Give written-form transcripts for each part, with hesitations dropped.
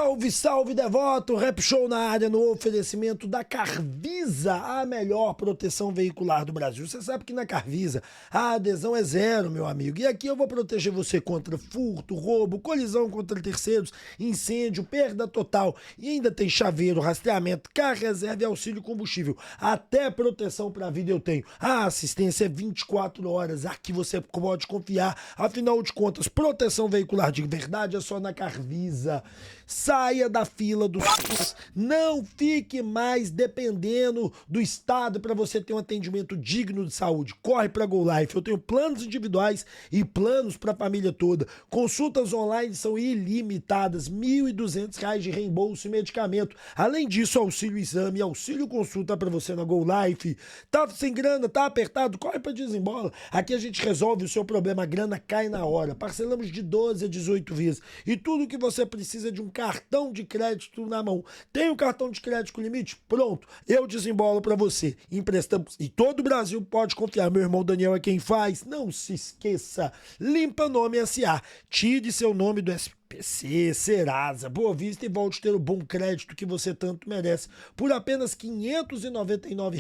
Salve, salve, devoto! Rap Show na área no oferecimento da Carvisa, a melhor proteção veicular do Brasil. Você sabe que na Carvisa a adesão é zero, meu amigo. E aqui eu vou proteger você contra furto, roubo, colisão contra terceiros, incêndio, perda total. E ainda tem chaveiro, rastreamento, carro reserva e auxílio combustível. Até proteção para a vida eu tenho. A assistência é 24 horas. Aqui você pode confiar. Afinal de contas, proteção veicular de verdade é só na Carvisa. Saia da fila do SUS, não fique mais dependendo do Estado para você ter um atendimento digno de saúde. Corre para Go Life, eu tenho planos individuais e planos para a família toda. Consultas online são ilimitadas, R$ 1.200 de reembolso e medicamento. Além disso, auxílio exame, auxílio consulta para você na Go Life. Tá sem grana, tá apertado? Corre para Desembola. Aqui a gente resolve o seu problema, a grana cai na hora. Parcelamos de 12 a 18 vezes. E tudo que você precisa de um cartão de crédito na mão. Tem um cartão de crédito com limite? Pronto, eu desembolo para você. Emprestamos e todo o Brasil pode confiar. Meu irmão Daniel é quem faz. Não se esqueça. Limpa Nome SA. Tire seu nome do SPC, Serasa, Boa Vista e volte a ter o bom crédito que você tanto merece por apenas R$ 599,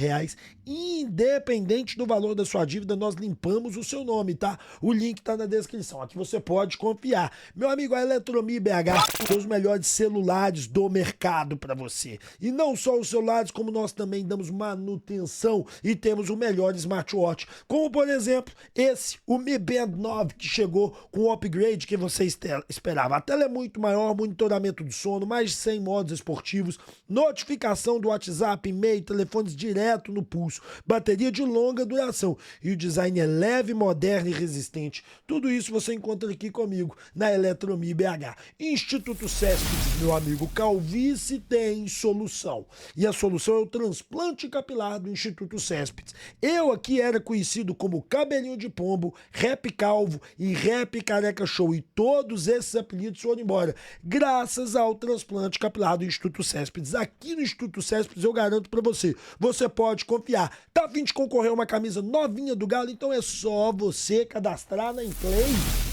independente do valor da sua dívida, nós limpamos o seu nome, tá? O link tá na descrição, aqui você pode confiar. Meu amigo, a Eletromi BH tem os melhores celulares do mercado para você. E não só os celulares, como nós também damos manutenção e temos o melhor smartwatch, como por exemplo, esse, o Mi Band 9, que chegou com o upgrade que você esperava. A tela é muito maior, monitoramento do sono, mais de 100 modos esportivos, notificação do WhatsApp, e-mail, telefones direto no pulso, bateria de longa duração e o design é leve, moderno e resistente. Tudo isso você encontra aqui comigo na Eletromi BH. Instituto Céspedes, meu amigo, calvície tem solução. E a solução é o transplante capilar do Instituto Céspedes. Eu aqui era conhecido como Cabelinho de Pombo, Rap Calvo e Rap Careca Show, e todos esses apelidos foram embora, graças ao transplante capilar do Instituto Céspedes. Aqui no Instituto Céspedes eu garanto pra você, você pode confiar. Tá a fim de concorrer a uma camisa novinha do Galo? Então é só você cadastrar na Emplay.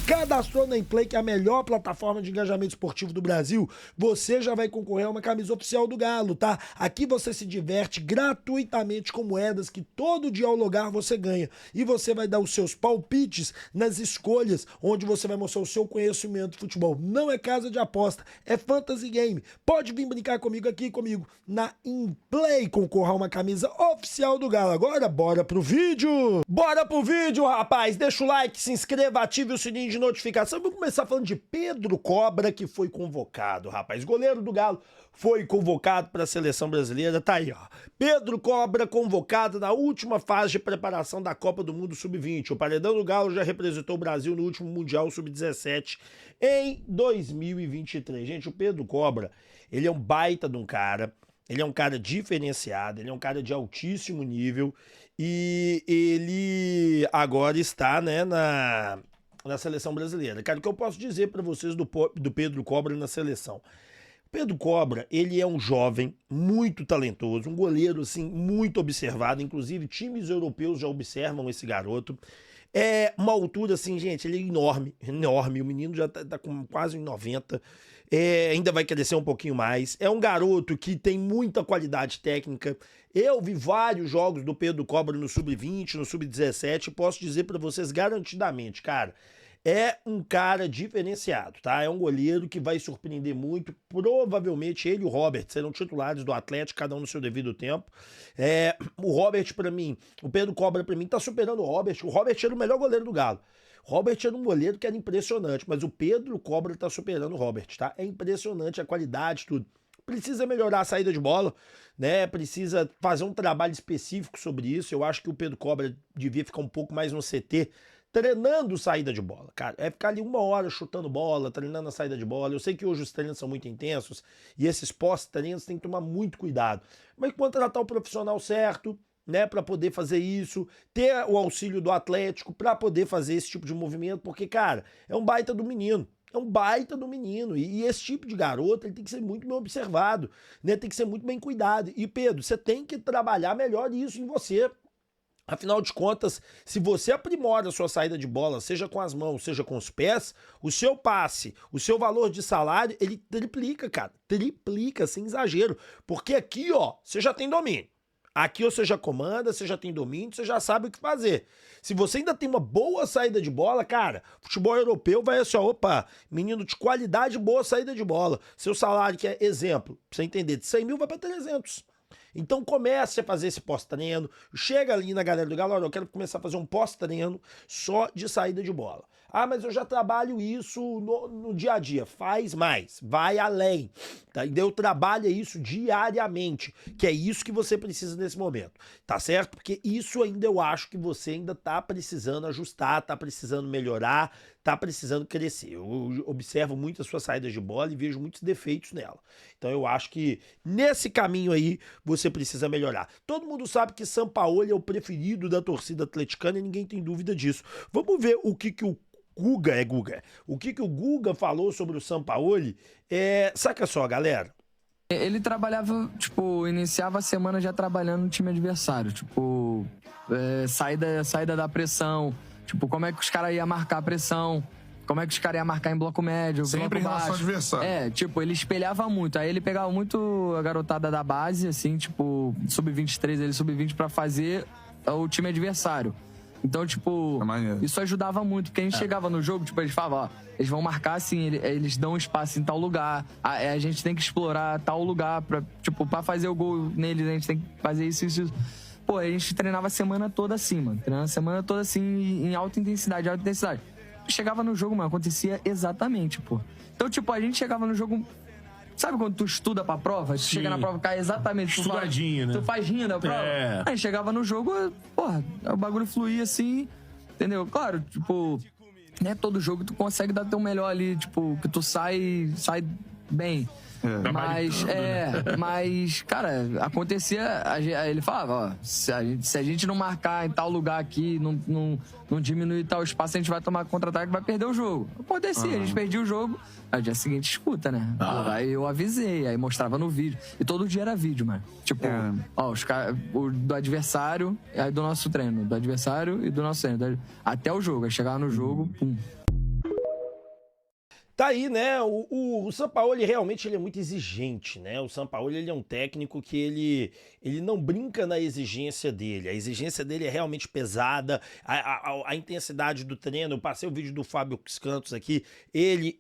Cadastrou na Emplay, que é a melhor plataforma de engajamento esportivo do Brasil, você já vai concorrer a uma camisa oficial do Galo, tá? Aqui você se diverte gratuitamente com moedas que todo dia ao logar você ganha. E você vai dar os seus palpites nas escolhas, onde você vai mostrar o seu conhecimento de futebol. Não é casa de aposta, é fantasy game. Pode vir brincar comigo aqui, comigo na Emplay, concorra a uma camisa oficial do Galo. Agora, bora pro vídeo! Bora pro vídeo, rapaz! Deixa o like, se inscreva, ative o sininho de notificação. Vamos começar falando de Pedro Cobra, que foi convocado, rapaz. Goleiro do Galo foi convocado para a seleção brasileira. Tá aí, ó. Pedro Cobra convocado na última fase de preparação da Copa do Mundo Sub-20. O paredão do Galo já representou o Brasil no último Mundial Sub-17 em 2023. Gente, o Pedro Cobra, ele é um baita de um cara. Ele é um cara diferenciado, ele é um cara de altíssimo nível e ele agora está, né, na seleção brasileira. Cara, o que eu posso dizer para vocês do Pedro Cobra na seleção? Pedro Cobra, ele é um jovem muito talentoso, um goleiro assim muito observado, inclusive times europeus já observam esse garoto. É uma altura assim, gente, ele é enorme, enorme, o menino já tá com quase 90, ainda vai crescer um pouquinho mais. É um garoto que tem muita qualidade técnica. Eu vi vários jogos do Pedro Cobra no Sub-20, no Sub-17, e posso dizer para vocês garantidamente, cara, é um cara diferenciado, tá? É um goleiro que vai surpreender muito. Provavelmente ele e o Robert serão titulares do Atlético, cada um no seu devido tempo. O Robert, pra mim, o Pedro Cobra, pra mim, tá superando o Robert. O Robert era o melhor goleiro do Galo. O Robert era um goleiro que era impressionante, mas o Pedro Cobra tá superando o Robert, tá? É impressionante a qualidade, tudo. Precisa melhorar a saída de bola, né? Precisa fazer um trabalho específico sobre isso. Eu acho que o Pedro Cobra devia ficar um pouco mais no CT, treinando saída de bola, cara. É ficar ali 1 hora chutando bola, treinando a saída de bola. Eu sei que hoje os treinos são muito intensos e esses pós-treinos tem que tomar muito cuidado. Mas contratar o profissional certo, né, para poder fazer isso, ter o auxílio do Atlético para poder fazer esse tipo de movimento, porque, cara, é um baita do menino. É um baita do menino. E esse tipo de garoto, ele tem que ser muito bem observado, né? Tem que ser muito bem cuidado. E, Pedro, você tem que trabalhar melhor isso em você. Afinal de contas, se você aprimora a sua saída de bola, seja com as mãos, seja com os pés, o seu passe, o seu valor de salário, ele triplica, cara. Triplica, sem exagero. Porque aqui, ó, você já tem domínio. Aqui você já comanda, você já tem domínio, você já sabe o que fazer. Se você ainda tem uma boa saída de bola, cara, futebol europeu vai assim, ó, opa, menino de qualidade, boa saída de bola. Seu salário, que é exemplo, pra você entender, de 100 mil vai pra 300. Então comece a fazer esse pós-treino, chega ali na galera do Galo, olha, eu quero começar a fazer um pós-treino só de saída de bola. Ah, mas eu já trabalho isso no dia a dia. Faz mais, vai além, tá? Eu trabalho isso diariamente, que é isso que você precisa nesse momento, tá certo? Porque isso ainda eu acho que você ainda tá precisando ajustar, tá precisando melhorar, tá precisando crescer. Eu observo muito as suas saídas de bola e vejo muitos defeitos nela. Então eu acho que nesse caminho aí você precisa melhorar. Todo mundo sabe que Sampaoli é o preferido da torcida atleticana e ninguém tem dúvida disso. Vamos ver o que o Guga. O que o Guga falou sobre o Sampaoli. Saca só, galera. Ele trabalhava, tipo, iniciava a semana já trabalhando no time adversário. Tipo, saída da pressão. Tipo, como é que os caras iam marcar a pressão. Como é que os caras iam marcar em bloco médio, sempre bloco em relação ao baixo. adversário. Tipo, ele espelhava muito. Aí ele pegava muito a garotada da base, assim, tipo, sub-23, ele sub-20 pra fazer o time adversário. Então, tipo, isso ajudava muito, porque a gente chegava no jogo, tipo, eles falavam, ó, eles vão marcar assim, eles dão espaço em tal lugar, a gente tem que explorar tal lugar pra fazer o gol neles, a gente tem que fazer isso. Pô, a gente treinava a semana toda assim, mano. Treinava a semana toda assim, em alta intensidade. Chegava no jogo, mano, acontecia exatamente, pô. Então, tipo, a gente chegava no jogo... Sabe quando tu estuda pra prova? Tu chega na prova, cai exatamente... Estudadinho, né? Tu faz rindo a prova. Aí chegava no jogo, porra, o bagulho fluía assim, entendeu? Claro, tipo... Né, todo jogo tu consegue dar teu melhor ali, tipo, que tu sai bem. Mas, cara, acontecia, ele falava, ó, se a gente não marcar em tal lugar aqui, não diminuir tal espaço, a gente vai tomar contra-ataque e vai perder o jogo. Acontecia, a gente perdia o jogo, aí no dia seguinte escuta, né? Aí eu avisei, aí mostrava no vídeo. E todo dia era vídeo, mano. Tipo, ó, os caras, do adversário, aí do nosso treino, do adversário e do nosso treino. Até o jogo, aí chegava no jogo, pum. Tá aí, né? O Sampaoli realmente ele é muito exigente, né? O Sampaoli ele é um técnico que ele não brinca na exigência dele. A exigência dele é realmente pesada. A intensidade do treino, eu passei o vídeo do Fábio Santos aqui, ele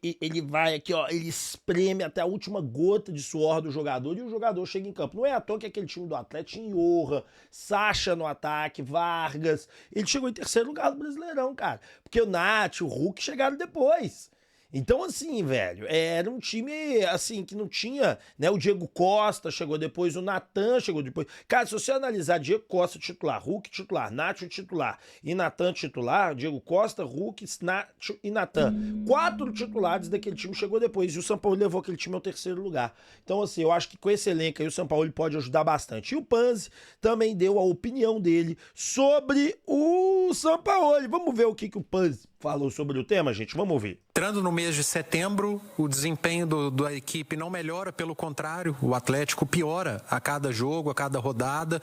vai aqui, ó, ele espreme até a última gota de suor do jogador e o jogador chega em campo. Não é à toa que aquele time do Atlético tinha Iorra, Sacha no ataque, Vargas. Ele chegou em terceiro lugar do Brasileirão, cara. Porque o Nath, o Hulk chegaram depois. Então, assim, velho, era um time, assim, que não tinha, né, o Diego Costa chegou depois, o Natan chegou depois. Cara, se você analisar Diego Costa titular, Hulk titular, Nacho titular e Natan titular, Diego Costa, Hulk, Nacho e Natan. 4 titulares daquele time chegou depois e o Sampaoli levou aquele time ao terceiro lugar. Então, assim, eu acho que com esse elenco aí o Sampaoli pode ajudar bastante. E o Panzi também deu a opinião dele sobre o Sampaoli. Vamos ver o que o Panzi falou sobre o tema, gente? Vamos ouvir. Entrando no mês de setembro, o desempenho da equipe não melhora, pelo contrário, o Atlético piora a cada jogo, a cada rodada.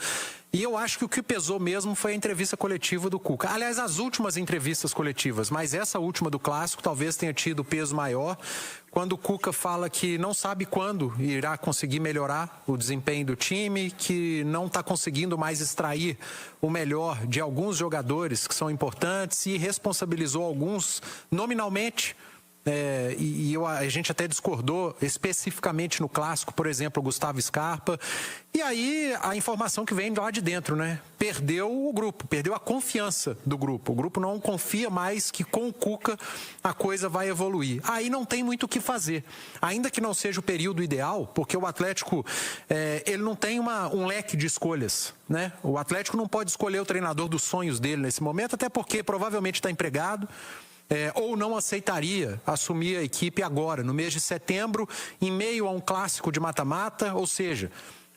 E eu acho que o que pesou mesmo foi a entrevista coletiva do Cuca. Aliás, as últimas entrevistas coletivas, mas essa última do Clássico talvez tenha tido peso maior, quando o Cuca fala que não sabe quando irá conseguir melhorar o desempenho do time, que não está conseguindo mais extrair o melhor de alguns jogadores que são importantes e responsabilizou alguns nominalmente. A gente até discordou especificamente no Clássico, por exemplo, o Gustavo Scarpa. E aí a informação que vem lá de dentro, né? Perdeu o grupo, perdeu a confiança do grupo. O grupo não confia mais que com o Cuca a coisa vai evoluir. Aí não tem muito o que fazer. Ainda que não seja o período ideal, porque o Atlético ele não tem um leque de escolhas, né? O Atlético não pode escolher o treinador dos sonhos dele nesse momento, até porque provavelmente está empregado. Ou não aceitaria assumir a equipe agora, no mês de setembro, em meio a um clássico de mata-mata. Ou seja,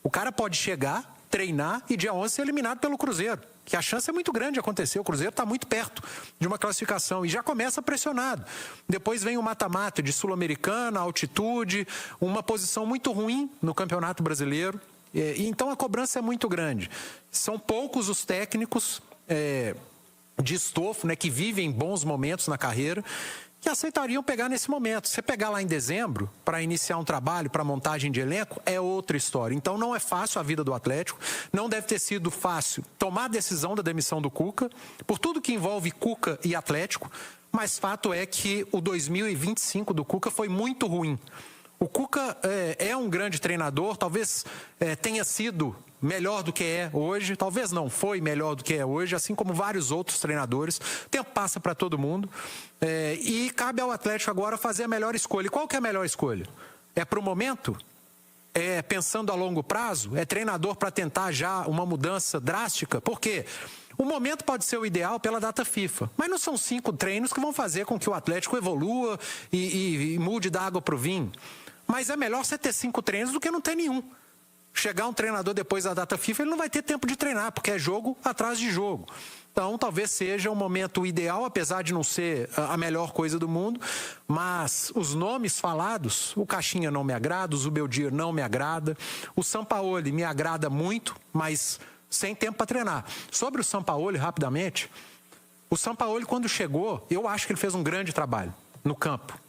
o cara pode chegar, treinar e dia 11 ser eliminado pelo Cruzeiro, que a chance é muito grande de acontecer. O Cruzeiro está muito perto de uma classificação e já começa pressionado. Depois vem o mata-mata de Sul-Americana, altitude, uma posição muito ruim no Campeonato Brasileiro. Então a cobrança é muito grande. São poucos os técnicos de estofo, né, que vivem bons momentos na carreira, que aceitariam pegar nesse momento. Você pegar lá em dezembro para iniciar um trabalho, para montagem de elenco, é outra história. Então não é fácil a vida do Atlético, não deve ter sido fácil tomar a decisão da demissão do Cuca, por tudo que envolve Cuca e Atlético, mas fato é que o 2025 do Cuca foi muito ruim. O Cuca é um grande treinador, talvez tenha sido melhor do que é hoje, talvez não foi melhor do que é hoje, assim como vários outros treinadores. O tempo passa para todo mundo e cabe ao Atlético agora fazer a melhor escolha. E qual que é a melhor escolha? É para o momento? É pensando a longo prazo? É treinador para tentar já uma mudança drástica? Por quê? O momento pode ser o ideal pela data FIFA, mas não são 5 treinos que vão fazer com que o Atlético evolua e mude da água para o vinho. Mas é melhor você ter 5 treinos do que não ter nenhum. Chegar um treinador depois da data FIFA, ele não vai ter tempo de treinar, porque é jogo atrás de jogo. Então, talvez seja um momento ideal, apesar de não ser a melhor coisa do mundo, mas os nomes falados, o Caixinha não me agrada, o Zubeldia não me agrada, o Sampaoli me agrada muito, mas sem tempo para treinar. Sobre o Sampaoli, rapidamente, o Sampaoli, quando chegou, eu acho que ele fez um grande trabalho no campo,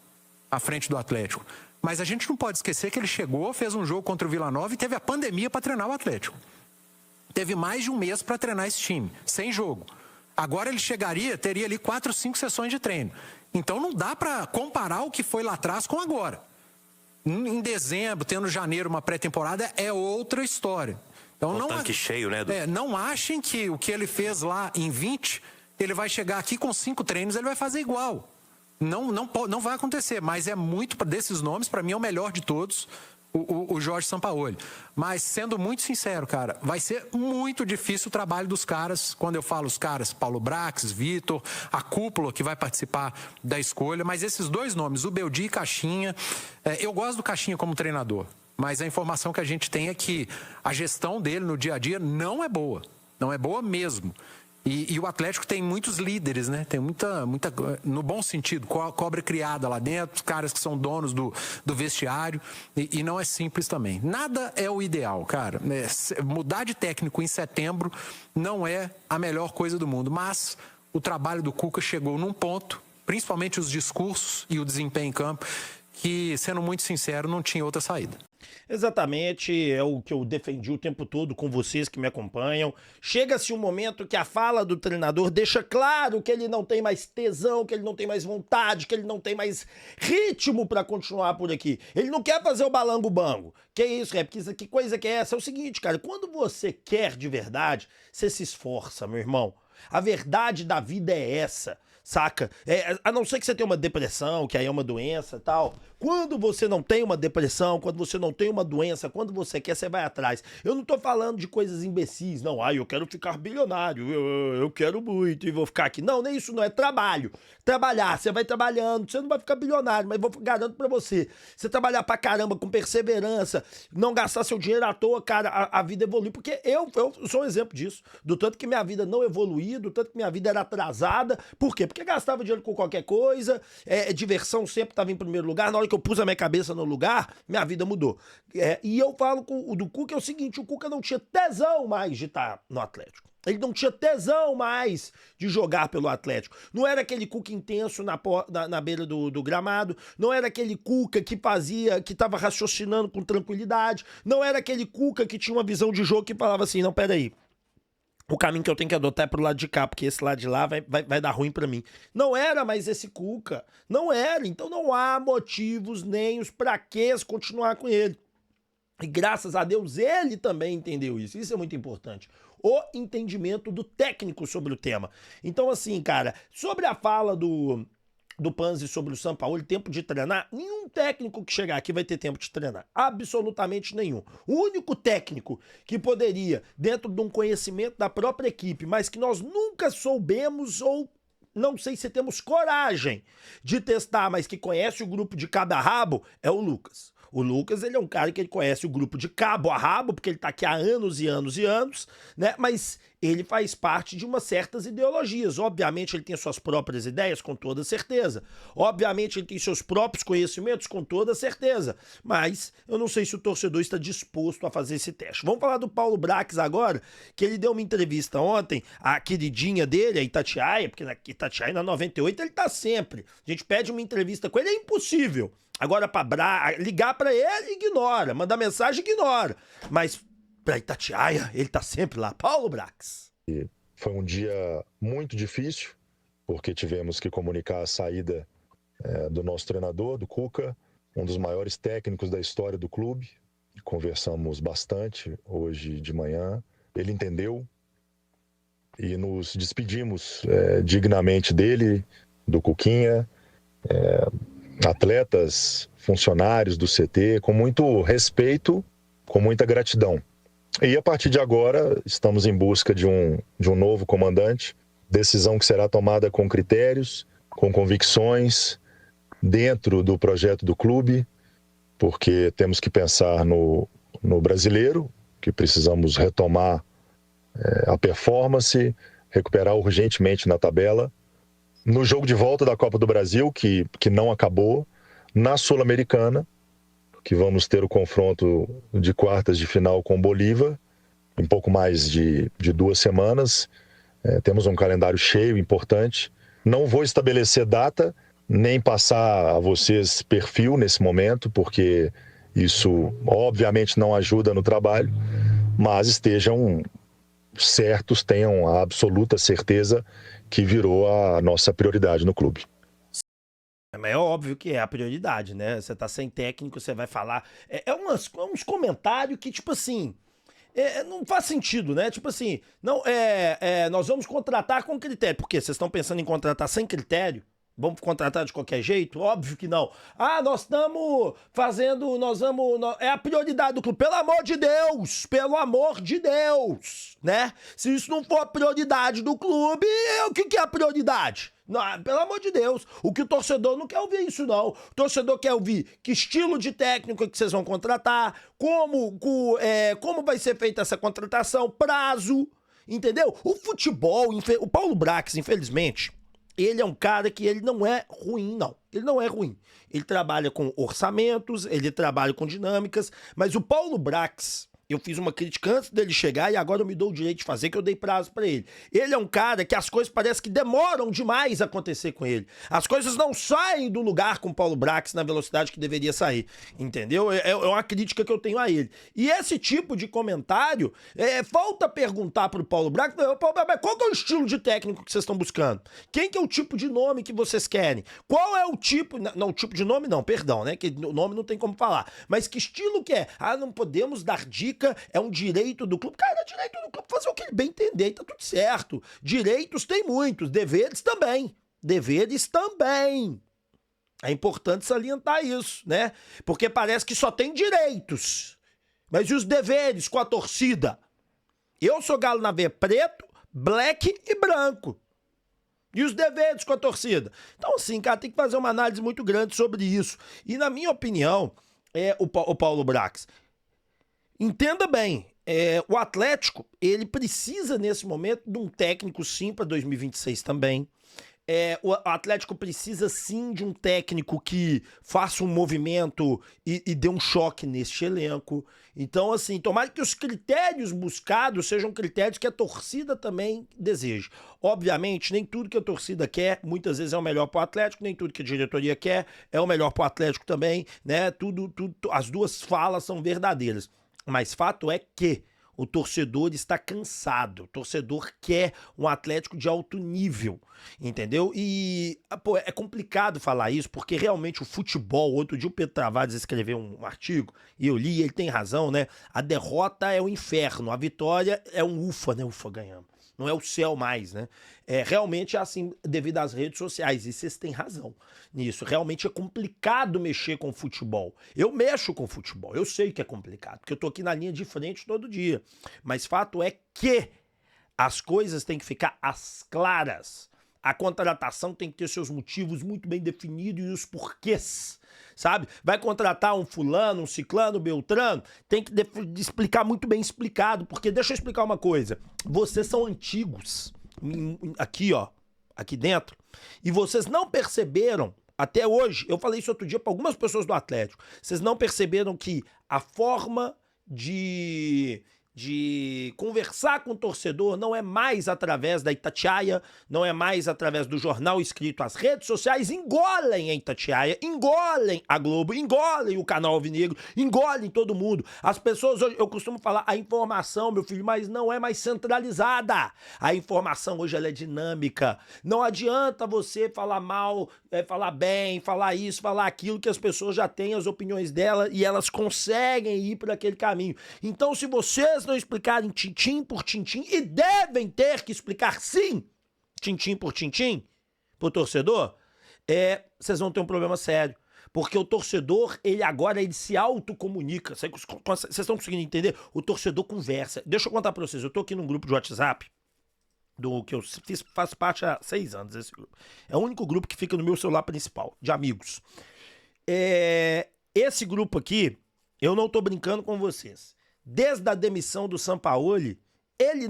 à frente do Atlético. Mas a gente não pode esquecer que ele chegou, fez um jogo contra o Vila Nova e teve a pandemia para treinar o Atlético. Teve mais de um mês para treinar esse time, sem jogo. Agora ele teria ali 4 ou 5 sessões de treino. Então não dá para comparar o que foi lá atrás com agora. Em dezembro, tendo janeiro uma pré-temporada, é outra história. Então, não tanque cheio, né? Não achem que o que ele fez lá em 20, ele vai chegar aqui com 5 treinos, ele vai fazer igual. Não vai acontecer, mas é muito desses nomes, para mim é o melhor de todos, o Jorge Sampaoli. Mas sendo muito sincero, cara, vai ser muito difícil o trabalho dos caras, quando eu falo os caras, Paulo Brax, Vitor, a cúpula que vai participar da escolha, mas esses 2 nomes, o Beldi e Caixinha, eu gosto do Caixinha como treinador, mas a informação que a gente tem é que a gestão dele no dia a dia não é boa mesmo. E o Atlético tem muitos líderes, né? Tem muita, no bom sentido, cobra criada lá dentro, caras que são donos do vestiário, e não é simples também. Nada é o ideal, cara. Mudar de técnico em setembro não é a melhor coisa do mundo, mas o trabalho do Cuca chegou num ponto, principalmente os discursos e o desempenho em campo, que, sendo muito sincero, não tinha outra saída. Exatamente, é o que eu defendi o tempo todo com vocês que me acompanham. Chega-se um momento que a fala do treinador deixa claro que ele não tem mais tesão, que ele não tem mais vontade, que ele não tem mais ritmo pra continuar por aqui. Ele não quer fazer o balango-bango. Que isso, que coisa que é essa? É o seguinte, cara, quando você quer de verdade, você se esforça, meu irmão. A verdade da vida é essa, saca? A não ser que você tenha uma depressão, que aí é uma doença e tal. Quando você não tem uma depressão, quando você não tem uma doença, quando você quer, você vai atrás. Eu não tô falando de coisas imbecis, não. Eu quero ficar bilionário, eu quero muito e vou ficar aqui. Não, nem isso não, é trabalho. Trabalhar, você vai trabalhando, você não vai ficar bilionário, mas vou garanto pra você. Você trabalhar pra caramba, com perseverança, não gastar seu dinheiro à toa, cara, a vida evolui. Porque eu sou um exemplo disso. Do tanto que minha vida não evoluía, do tanto que minha vida era atrasada. Por quê? Porque gastava dinheiro com qualquer coisa, diversão sempre estava em primeiro lugar. Na hora que eu pus a minha cabeça no lugar, minha vida mudou. E eu falo com o do Cuca é o seguinte, o Cuca não tinha tesão mais de estar no Atlético. Ele não tinha tesão mais de jogar pelo Atlético. Não era aquele Cuca intenso na beira do gramado. Não era aquele Cuca que estava raciocinando com tranquilidade. Não era aquele Cuca que tinha uma visão de jogo que falava assim, não, peraí. O caminho que eu tenho que adotar é pro lado de cá, porque esse lado de lá vai dar ruim pra mim. Não era mais esse Cuca. Não era. Então não há motivos nem os praquês continuar com ele. E graças a Deus ele também entendeu isso. Isso é muito importante. O entendimento do técnico sobre o tema. Então assim, cara, sobre a fala do Panzi sobre o Sampaoli, tempo de treinar, nenhum técnico que chegar aqui vai ter tempo de treinar, absolutamente nenhum. O único técnico que poderia, dentro de um conhecimento da própria equipe, mas que nós nunca soubemos ou não sei se temos coragem de testar, mas que conhece o grupo de cabo a rabo, é o Lucas. O Lucas, ele é um cara que ele conhece o grupo de cabo a rabo, porque ele tá aqui há anos e anos e anos, né? Mas ele faz parte de umas certas ideologias. Obviamente ele tem suas próprias ideias, com toda certeza. Obviamente ele tem seus próprios conhecimentos, com toda certeza. Mas eu não sei se o torcedor está disposto a fazer esse teste. Vamos falar do Paulo Brax agora, que ele deu uma entrevista ontem, a queridinha dele, a Itatiaia, porque na Itatiaia na 98 ele tá sempre. A gente pede uma entrevista com ele, é impossível. Agora, ligar pra ele, ignora. Mandar mensagem, ignora. Mas pra Itatiaia, ele tá sempre lá. Paulo Brax. Foi um dia muito difícil, porque tivemos que comunicar a saída do nosso treinador, do Cuca, um dos maiores técnicos da história do clube. Conversamos bastante hoje de manhã. Ele entendeu e nos despedimos dignamente dele, do Cuquinha, atletas, funcionários do CT, com muito respeito, com muita gratidão. E a partir de agora, estamos em busca de um novo comandante, decisão que será tomada com critérios, com convicções, dentro do projeto do clube, porque temos que pensar no brasileiro, que precisamos retomar a performance, recuperar urgentemente na tabela, no jogo de volta da Copa do Brasil, que não acabou, na Sul-Americana, que vamos ter o confronto de quartas de final com Bolívar, em pouco mais de 2 semanas. Temos um calendário cheio, importante. Não vou estabelecer data, nem passar a vocês perfil nesse momento, porque isso obviamente não ajuda no trabalho, mas estejam certos, tenham a absoluta certeza que virou a nossa prioridade no clube. Mas é óbvio que é a prioridade, né? Você tá sem técnico, você vai falar... uns comentários que, tipo assim... não faz sentido, né? Tipo assim, não, nós vamos contratar com critério. Por quê? Vocês estão pensando em contratar sem critério? Vamos contratar de qualquer jeito? Óbvio que não. Nós estamos fazendo, é a prioridade do clube. Pelo amor de Deus, né? Se isso não for a prioridade do clube, o que é a prioridade? Não, pelo amor de Deus, o torcedor não quer ouvir isso, não. O torcedor quer ouvir que estilo de técnico que vocês vão contratar, como vai ser feita essa contratação, prazo, entendeu? O futebol, o Paulo Brax, infelizmente, ele é um cara que ele não é ruim, não. Ele não é ruim. Ele trabalha com orçamentos, ele trabalha com dinâmicas, mas o Paulo Brax... Eu fiz uma crítica antes dele chegar e agora eu me dou o direito de fazer, que eu dei prazo pra ele. Ele é um cara que as coisas parecem que demoram demais a acontecer com ele. As coisas não saem do lugar com o Paulo Brax na velocidade que deveria sair, entendeu? É uma crítica que eu tenho a ele. E esse tipo de comentário, falta perguntar pro Paulo Brax, qual que é o estilo de técnico que vocês estão buscando? Quem que é o tipo de nome que vocês querem? Qual é o tipo... Não, o tipo de nome não, perdão, né? Que o nome não tem como falar. Mas que estilo que é? Não podemos dar dica. É um direito do clube. Cara, é direito do clube fazer o que ele bem entender e tá tudo certo. Direitos tem muitos, deveres também. Deveres também. É importante salientar isso, né? Porque parece que só tem direitos. Mas e os deveres com a torcida? Eu sou galo na veia preto, black e branco. E os deveres com a torcida? Então, assim, cara, tem que fazer uma análise muito grande sobre isso. E, na minha opinião, o Paulo Brax... Entenda bem, o Atlético, ele precisa nesse momento de um técnico sim para 2026 também. O Atlético precisa sim de um técnico que faça um movimento e dê um choque neste elenco. Então, assim, tomara que os critérios buscados sejam critérios que a torcida também deseja. Obviamente, nem tudo que a torcida quer, muitas vezes é o melhor pro Atlético, nem tudo que a diretoria quer é o melhor pro Atlético também, né? Tudo, as duas falas são verdadeiras. Mas fato é que o torcedor está cansado, o torcedor quer um Atlético de alto nível, entendeu? E, é complicado falar isso, porque realmente o futebol, outro dia o Pedro Travades escreveu um artigo, e eu li, e ele tem razão, né? A derrota é o inferno, a vitória é um ufa, né? Ufa, ganhamos. Não é o céu mais, né? Realmente é assim devido às redes sociais, e vocês têm razão nisso. Realmente é complicado mexer com futebol. Eu mexo com futebol, eu sei que é complicado, porque eu tô aqui na linha de frente todo dia. Mas fato é que as coisas têm que ficar às claras. A contratação tem que ter seus motivos muito bem definidos e os porquês, sabe? Vai contratar um fulano, um ciclano, beltrano, tem que explicar muito bem explicado, porque deixa eu explicar uma coisa, vocês são antigos, aqui ó, aqui dentro, e vocês não perceberam, até hoje, eu falei isso outro dia para algumas pessoas do Atlético, vocês não perceberam que a forma de conversar com o torcedor não é mais através da Itatiaia, não é mais através do jornal escrito. As redes sociais engolem a Itatiaia, engolem a Globo, engolem o canal Alvinegro, engolem todo mundo. As pessoas hoje, eu costumo falar, a informação, meu filho, mas não é mais centralizada. A informação hoje ela é dinâmica. Não adianta você falar mal, falar bem, falar isso, falar aquilo, que as pessoas já têm as opiniões dela e elas conseguem ir por aquele caminho. Então, se vocês não explicarem tintim por tintim, e devem ter que explicar sim, tintim por tintim, pro torcedor, vocês vão ter um problema sério. Porque o torcedor, ele se autocomunica. Vocês estão conseguindo entender? O torcedor conversa. Deixa eu contar pra vocês, eu tô aqui num grupo de WhatsApp, que eu faço parte há 6 anos, esse grupo. É o único grupo que fica no meu celular principal, de amigos. Esse grupo aqui, eu não tô brincando com vocês. Desde a demissão do Sampaoli, ele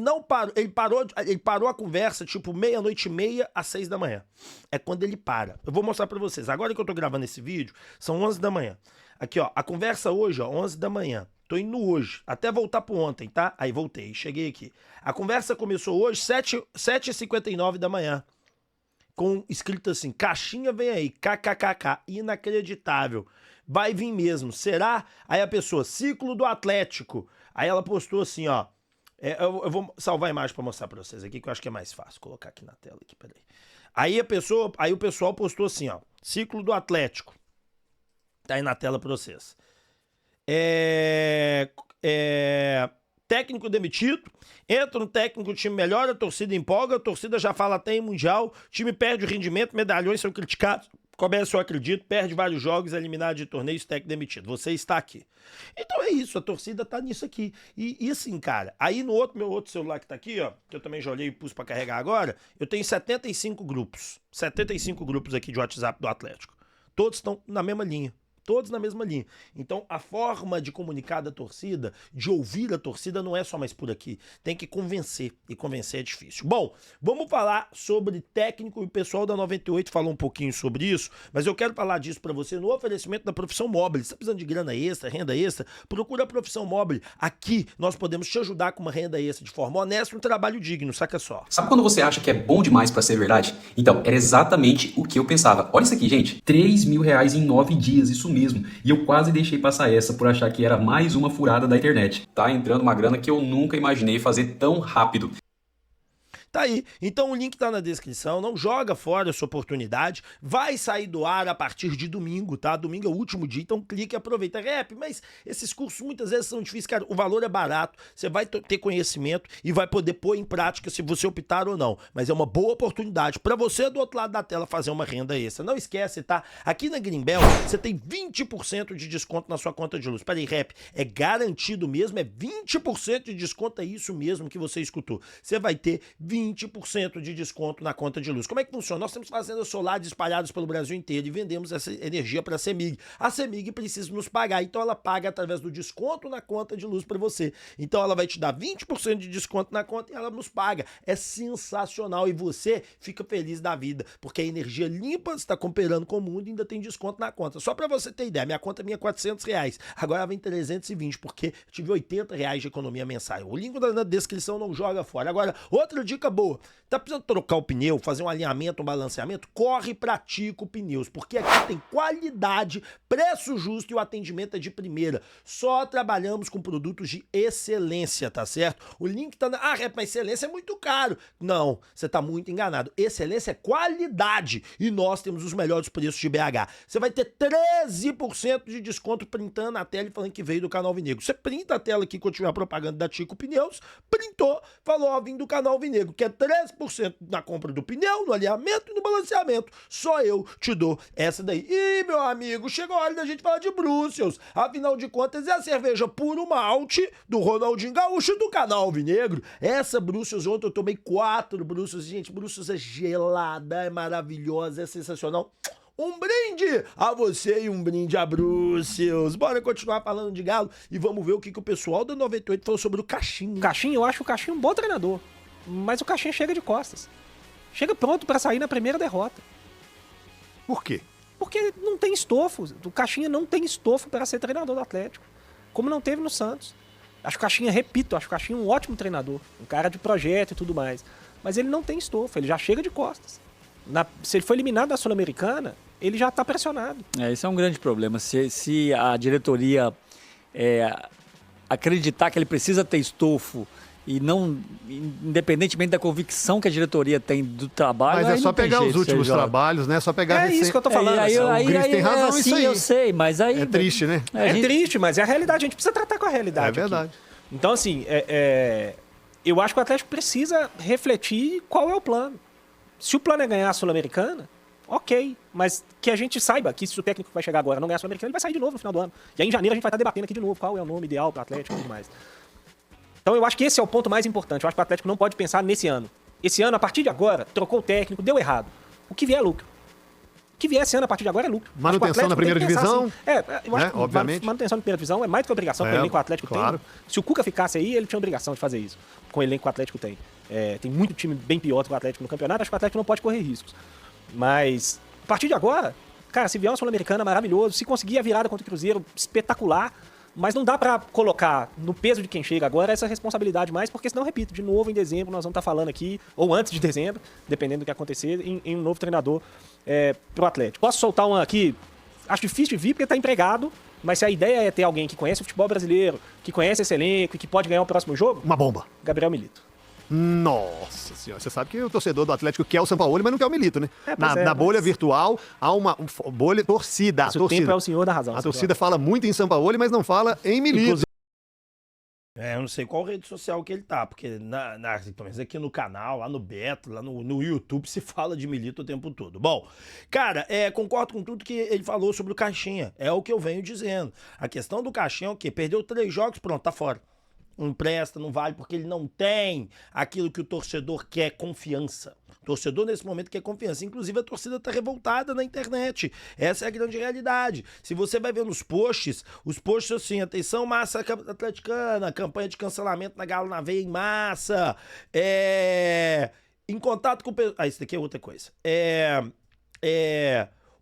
parou a conversa tipo 00:30 às 6 da manhã. É quando ele para. Eu vou mostrar pra vocês. Agora que eu tô gravando esse vídeo, são 11 da manhã. Aqui, ó, a conversa hoje, ó, 11 da manhã. Tô indo hoje, até voltar pro ontem, tá? Aí voltei, cheguei aqui. A conversa começou hoje, 7h59 da manhã. Com escrito assim, caixinha vem aí, kkkk, inacreditável. Vai vir mesmo, será? Aí a pessoa, ciclo do Atlético. Aí ela postou assim, ó. Eu vou salvar a imagem pra mostrar pra vocês aqui, que eu acho que é mais fácil. Vou colocar aqui na tela, aqui, peraí. Aí o pessoal postou assim, ó. Ciclo do Atlético. Tá aí na tela pra vocês. Técnico demitido, entra um técnico, o time melhora, a torcida empolga, a torcida já fala até em mundial, time perde o rendimento, medalhões são criticados, começa, eu acredito, perde vários jogos, eliminado de torneios, técnico demitido. Você está aqui. Então é isso, a torcida tá nisso aqui. E assim, cara, aí no meu outro celular que tá aqui, ó, que eu também já olhei e pus pra carregar agora, eu tenho 75 grupos. 75 grupos aqui de WhatsApp do Atlético. Todos estão na mesma linha. Todos na mesma linha. Então, a forma de comunicar da torcida, de ouvir a torcida, não é só mais por aqui. Tem que convencer. E convencer é difícil. Bom, vamos falar sobre técnico. E o pessoal da 98 falou um pouquinho sobre isso. Mas eu quero falar disso pra você no oferecimento da Profissão Móvel. Você tá precisando de grana extra, renda extra? Procura a Profissão Móvel. Aqui, nós podemos te ajudar com uma renda extra de forma honesta e um trabalho digno. Saca só. Sabe quando você acha que é bom demais pra ser verdade? Então, era exatamente o que eu pensava. Olha isso aqui, gente. R$3.000 em 9 dias. Isso mesmo, e eu quase deixei passar essa por achar que era mais uma furada da internet. Tá entrando uma grana que eu nunca imaginei fazer tão rápido. Tá aí. Então o link tá na descrição. Não joga fora essa oportunidade. Vai sair do ar a partir de domingo, tá? Domingo é o último dia, então clique e aproveita. Mas esses cursos muitas vezes são difíceis, cara. O valor é barato, você vai ter conhecimento e vai poder pôr em prática se você optar ou não. Mas é uma boa oportunidade para você do outro lado da tela fazer uma renda extra. Não esquece, tá? Aqui na Greenbel você tem 20% de desconto na sua conta de luz. Peraí, rap, é garantido mesmo? É 20% de desconto? É isso mesmo que você escutou. Você vai ter 20% de desconto na conta de luz. Como é que funciona? Nós temos fazendas solares espalhadas pelo Brasil inteiro e vendemos essa energia para a CEMIG. A CEMIG precisa nos pagar, então ela paga através do desconto na conta de luz para você. Então ela vai te dar 20% de desconto na conta e ela nos paga. É sensacional e você fica feliz da vida, porque a energia limpa, você está cooperando com o mundo e ainda tem desconto na conta. Só para você ter ideia, minha conta é R$400, agora ela vem 320, porque tive R$80 de economia mensal. O link na descrição, não joga fora. Agora, outra dica boa, tá precisando trocar o pneu, fazer um alinhamento, um balanceamento? Corre pra Tico Pneus, porque aqui tem qualidade, preço justo e o atendimento é de primeira. Só trabalhamos com produtos de excelência, tá certo? O link tá na... mas excelência é muito caro. Não, você tá muito enganado. Excelência é qualidade e nós temos os melhores preços de BH. Você vai ter 13% de desconto printando a tela e falando que veio do canal Alvinegro. Você printa a tela aqui quando tiver a propaganda da Tico Pneus, printou, falou, ó, vim do canal Alvinegro. que é 13% na compra do pneu, no alinhamento e no balanceamento. Só eu te dou essa daí. E, meu amigo, chegou a hora da gente falar de Brussels. Afinal de contas, é a cerveja puro malte do Ronaldinho Gaúcho do canal Alvinegro. Essa Brussels, ontem eu tomei 4 Brussels. Gente, Brussels é gelada, é maravilhosa, é sensacional. Um brinde a você e um brinde a Brussels. Bora continuar falando de Galo e vamos ver o que o pessoal da 98 falou sobre o Caixinha. Caixinha, eu acho o Caixinha um bom treinador, mas o Caixinha chega de costas. Chega pronto pra sair na primeira derrota. Por quê? Porque não tem estofo. O Caixinha não tem estofo para ser treinador do Atlético, como não teve no Santos. Acho o Caixinha, repito, acho o Caixinha um ótimo treinador, um cara de projeto e tudo mais. Mas ele não tem estofo, ele já chega de costas. Se ele for eliminado da Sul-Americana, ele já está pressionado. Esse é um grande problema. Se a diretoria acreditar que ele precisa ter estofo e não, independentemente da convicção que a diretoria tem do trabalho... Mas é só pegar os últimos trabalhos, né? Só pegar... É isso que eu tô falando. O Gris tem razão nisso aí. Eu sei, mas aí... É triste, né? É triste, mas é a realidade. A gente precisa tratar com a realidade. É verdade. Aqui. Então, assim, eu acho que o Atlético precisa refletir qual é o plano. Se o plano é ganhar a Sul-Americana, ok, mas que a gente saiba que se o técnico que vai chegar agora não ganhar a Sul-Americana, ele vai sair de novo no final do ano. E aí em janeiro a gente vai estar debatendo aqui de novo qual é o nome ideal para o Atlético e tudo mais. Então eu acho que esse é o ponto mais importante. Eu acho que o Atlético não pode pensar nesse ano. Esse ano, a partir de agora, trocou o técnico, deu errado. O que vier é lucro. O que vier esse ano, a partir de agora, é lucro. Manutenção na primeira divisão? Assim. Eu acho que obviamente. Manutenção na primeira divisão é mais do que obrigação que o elenco que o Atlético tem. Se o Cuca ficasse aí, ele tinha obrigação de fazer isso. Com o elenco que o Atlético tem. Tem muito time bem pior do que o Atlético no campeonato, acho que o Atlético não pode correr riscos. Mas, a partir de agora, cara, se vier uma Sul-Americana, maravilhoso. Se conseguir a virada contra o Cruzeiro, espetacular. Mas não dá pra colocar no peso de quem chega agora essa responsabilidade mais, porque senão, repito, de novo em dezembro nós vamos estar falando aqui, ou antes de dezembro, dependendo do que acontecer, em um novo treinador pro Atlético. Posso soltar uma aqui? Acho difícil de vir porque tá empregado, mas se a ideia é ter alguém que conhece o futebol brasileiro, que conhece esse elenco e que pode ganhar o próximo jogo... Uma bomba. Gabriel Milito. Nossa senhora, você sabe que o torcedor do Atlético quer o Sampaoli, mas não quer o Milito, né? Na bolha virtual há uma bolha torcida. O tempo é o senhor da razão. A torcida fala muito em Sampaoli, mas não fala em Milito. Eu não sei qual rede social que ele tá, porque aqui no canal, lá no Beto, lá no YouTube, se fala de Milito o tempo todo. Bom, cara, concordo com tudo que ele falou sobre o Caixinha. É o que eu venho dizendo. A questão do Caixinha é o quê? Perdeu 3 jogos, pronto, tá fora. Não presta, não vale, porque ele não tem aquilo que o torcedor quer, confiança. O torcedor, nesse momento, quer confiança. Inclusive, a torcida tá revoltada na internet. Essa é a grande realidade. Se você vai ver nos posts, os posts assim, atenção, massa atleticana, campanha de cancelamento na Galo na veia em massa, em contato com... isso daqui é outra coisa.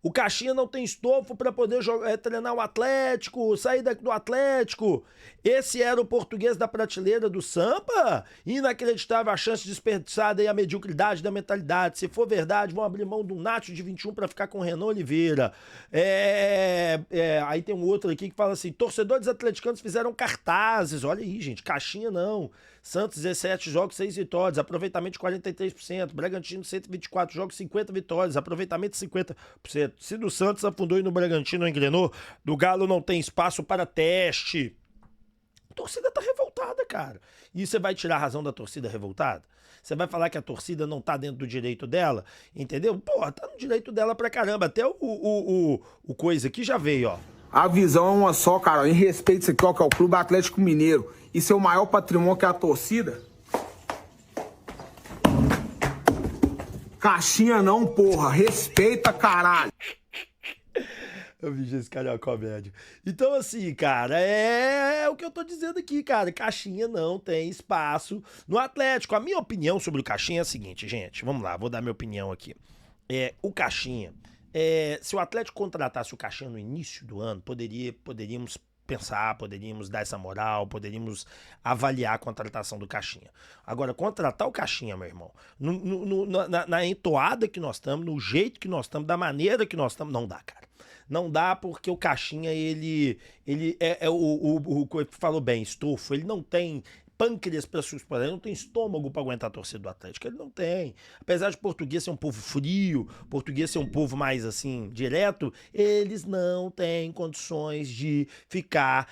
O Caixinha não tem estofo para poder treinar o Atlético, sair daqui do Atlético. Esse era o português da prateleira do Sampa? Inacreditável a chance desperdiçada e a mediocridade da mentalidade. Se for verdade, vão abrir mão do Nacho de 21 para ficar com o Renan Oliveira. Aí tem um outro aqui que fala assim, torcedores atleticanos fizeram cartazes. Olha aí, gente, Caixinha não. Santos, 17 jogos, 6 vitórias, aproveitamento de 43%. Bragantino, 124 jogos, 50 vitórias, aproveitamento de 50%. Se do Santos afundou e no Bragantino engrenou, do Galo não tem espaço para teste. A torcida tá revoltada, cara. E você vai tirar a razão da torcida revoltada? Você vai falar que a torcida não tá dentro do direito dela? Entendeu? Pô, tá no direito dela pra caramba. Até o coisa aqui já veio, ó. A visão é uma só, cara. Em respeito a isso aqui, ó, que é o Clube Atlético Mineiro. E seu maior patrimônio, que é a torcida. Caixinha não, porra. Respeita, caralho. Eu vi esse cara é uma comédia. Então, assim, cara, é o que eu tô dizendo aqui, cara. Caixinha não tem espaço no Atlético. A minha opinião sobre o Caixinha é a seguinte, gente. Vamos lá, vou dar minha opinião aqui. O Caixinha, se o Atlético contratasse o Caixinha no início do ano, poderíamos pensar, poderíamos dar essa moral, poderíamos avaliar a contratação do Caixinha. Agora, contratar o Caixinha, meu irmão, na entoada que nós estamos, no jeito que nós estamos, da maneira que nós estamos, não dá, cara. Não dá porque o Caixinha, ele o falou bem, estufo, ele não tem pâncreas para sustentar, ele não tem estômago para aguentar a torcida do Atlético, ele não tem. Apesar de português ser um povo frio, português ser um povo mais assim, direto, eles não têm condições de ficar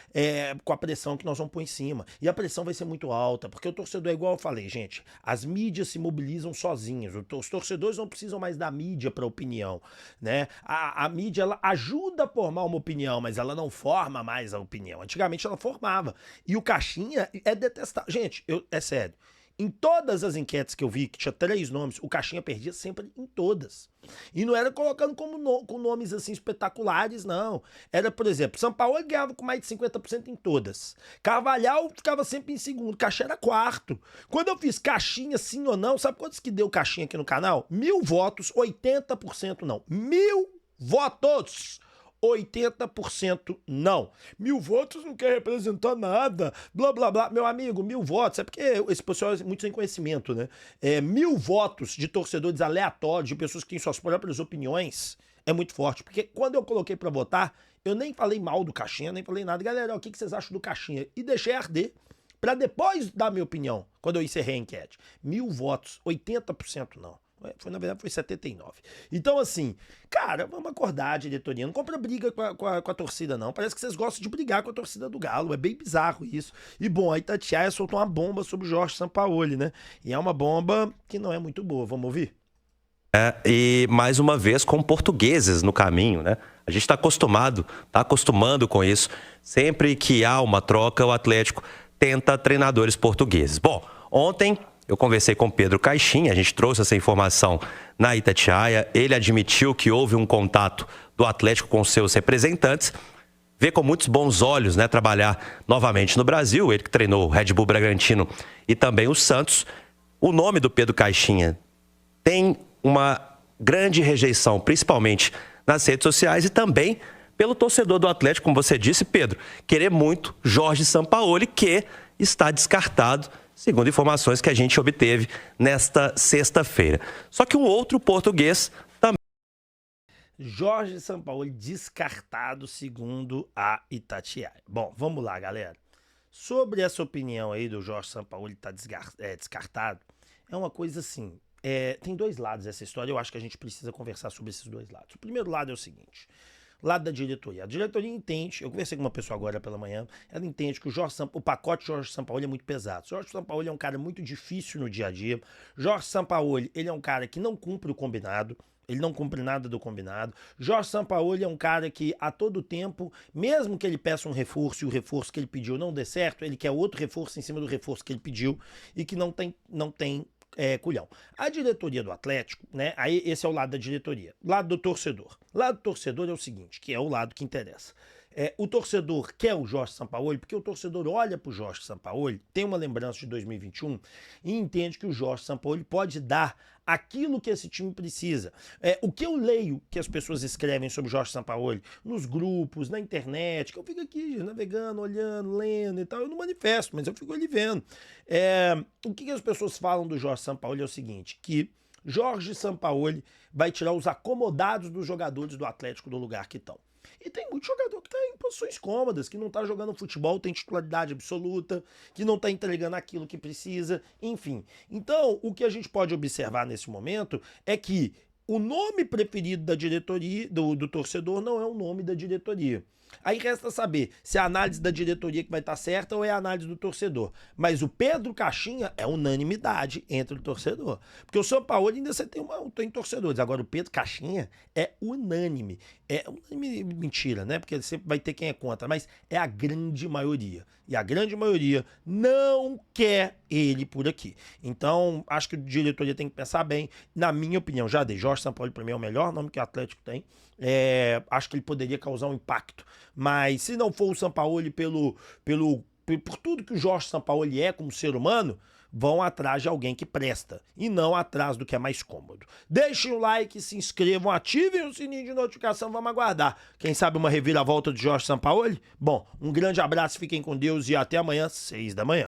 com a pressão que nós vamos pôr em cima. E a pressão vai ser muito alta, porque o torcedor, igual eu falei, gente, as mídias se mobilizam sozinhas, os torcedores não precisam mais da mídia para opinião, né? A mídia, ela ajuda a formar uma opinião, mas ela não forma mais a opinião. Antigamente ela formava. E o Caixinha é detestável. Gente, é sério. Em todas as enquetes que eu vi, que tinha 3 nomes, o Caixinha perdia sempre em todas. E não era colocando com nomes assim espetaculares, não. Era, por exemplo, São Paulo ganhava com mais de 50% em todas. Carvalhal ficava sempre em segundo. Caixinha era quarto. Quando eu fiz Caixinha, sim ou não, sabe quantos que deu Caixinha aqui no canal? 1000 votos, 80% não. 1000 votos! 80% não. 1000 votos não quer representar nada, blá, blá, blá. Meu amigo, 1000 votos, é porque esse pessoal é muito sem conhecimento, né? 1000 votos de torcedores aleatórios, de pessoas que têm suas próprias opiniões, é muito forte. Porque quando eu coloquei pra votar, eu nem falei mal do Caixinha, nem falei nada. Galera, o que vocês acham do Caixinha? E deixei arder, pra depois dar minha opinião, quando eu encerrei a enquete. 1000 votos, 80% não. Na verdade, foi 79. Então, assim, cara, vamos acordar, diretoria. Não compra briga com a torcida, não. Parece que vocês gostam de brigar com a torcida do Galo. É bem bizarro isso. E, bom, a Itatiaia soltou uma bomba sobre o Jorge Sampaoli, né? E é uma bomba que não é muito boa. Vamos ouvir? E, mais uma vez, com portugueses no caminho, né? A gente está acostumando com isso. Sempre que há uma troca, o Atlético tenta treinadores portugueses. Bom, ontem eu conversei com Pedro Caixinha, a gente trouxe essa informação na Itatiaia. Ele admitiu que houve um contato do Atlético com seus representantes. Vê com muitos bons olhos, né, trabalhar novamente no Brasil. Ele que treinou o Red Bull Bragantino e também o Santos. O nome do Pedro Caixinha tem uma grande rejeição, principalmente nas redes sociais e também pelo torcedor do Atlético, como você disse, Pedro, querer muito Jorge Sampaoli, que está descartado, segundo informações que a gente obteve nesta sexta-feira. Só que um outro português também. Jorge Sampaoli descartado, segundo a Itatiaia. Bom, vamos lá, galera. Sobre essa opinião aí do Jorge Sampaoli estar descartado, é uma coisa assim, tem 2 lados essa história, eu acho que a gente precisa conversar sobre esses 2 lados. O primeiro lado é o seguinte: lado da diretoria. A diretoria entende, eu conversei com uma pessoa agora pela manhã, ela entende que o pacote Jorge Sampaoli é muito pesado. Jorge Sampaoli é um cara muito difícil no dia a dia. Jorge Sampaoli, ele é um cara que não cumpre o combinado. Ele não cumpre nada do combinado. Jorge Sampaoli é um cara que, a todo tempo, mesmo que ele peça um reforço e o reforço que ele pediu não dê certo, ele quer outro reforço em cima do reforço que ele pediu e que não tem culhão. A diretoria do Atlético, né? Aí esse é o lado da diretoria. Lado do torcedor. Lado do torcedor é o seguinte, que é o lado que interessa. O torcedor quer o Jorge Sampaoli, porque o torcedor olha para o Jorge Sampaoli, tem uma lembrança de 2021 e entende que o Jorge Sampaoli pode dar aquilo que esse time precisa. O que eu leio que as pessoas escrevem sobre o Jorge Sampaoli nos grupos, na internet, que eu fico aqui navegando, olhando, lendo e tal, eu não manifesto, mas eu fico ali vendo. O que as pessoas falam do Jorge Sampaoli é o seguinte, que Jorge Sampaoli vai tirar os acomodados dos jogadores do Atlético do lugar que estão. E tem muito jogador que está em posições cômodas, que não está jogando futebol, tem titularidade absoluta, que não está entregando aquilo que precisa, enfim. Então, o que a gente pode observar nesse momento é que o nome preferido da diretoria, do torcedor, não é o nome da diretoria. Aí resta saber se é a análise da diretoria que vai estar certa ou é a análise do torcedor. Mas o Pedro Caixinha é unanimidade entre o torcedor. Porque o Sampaoli ainda você tem torcedores. Agora o Pedro Caixinha é unânime. É unânime, mentira, né? Porque sempre vai ter quem é contra. Mas é a grande maioria. E a grande maioria não quer ele por aqui. Então, acho que a diretoria tem que pensar bem. Na minha opinião, já dei. Jorge Sampaoli, para mim, é o melhor nome que o Atlético tem. Acho que ele poderia causar um impacto. Mas se não for o Sampaoli por tudo que o Jorge Sampaoli é como ser humano, vão atrás de alguém que presta e não atrás do que é mais cômodo. Deixem o like, se inscrevam, ativem o sininho de notificação, vamos aguardar. Quem sabe uma reviravolta de Jorge Sampaoli? Bom, um grande abraço, fiquem com Deus e até amanhã, 6 da manhã.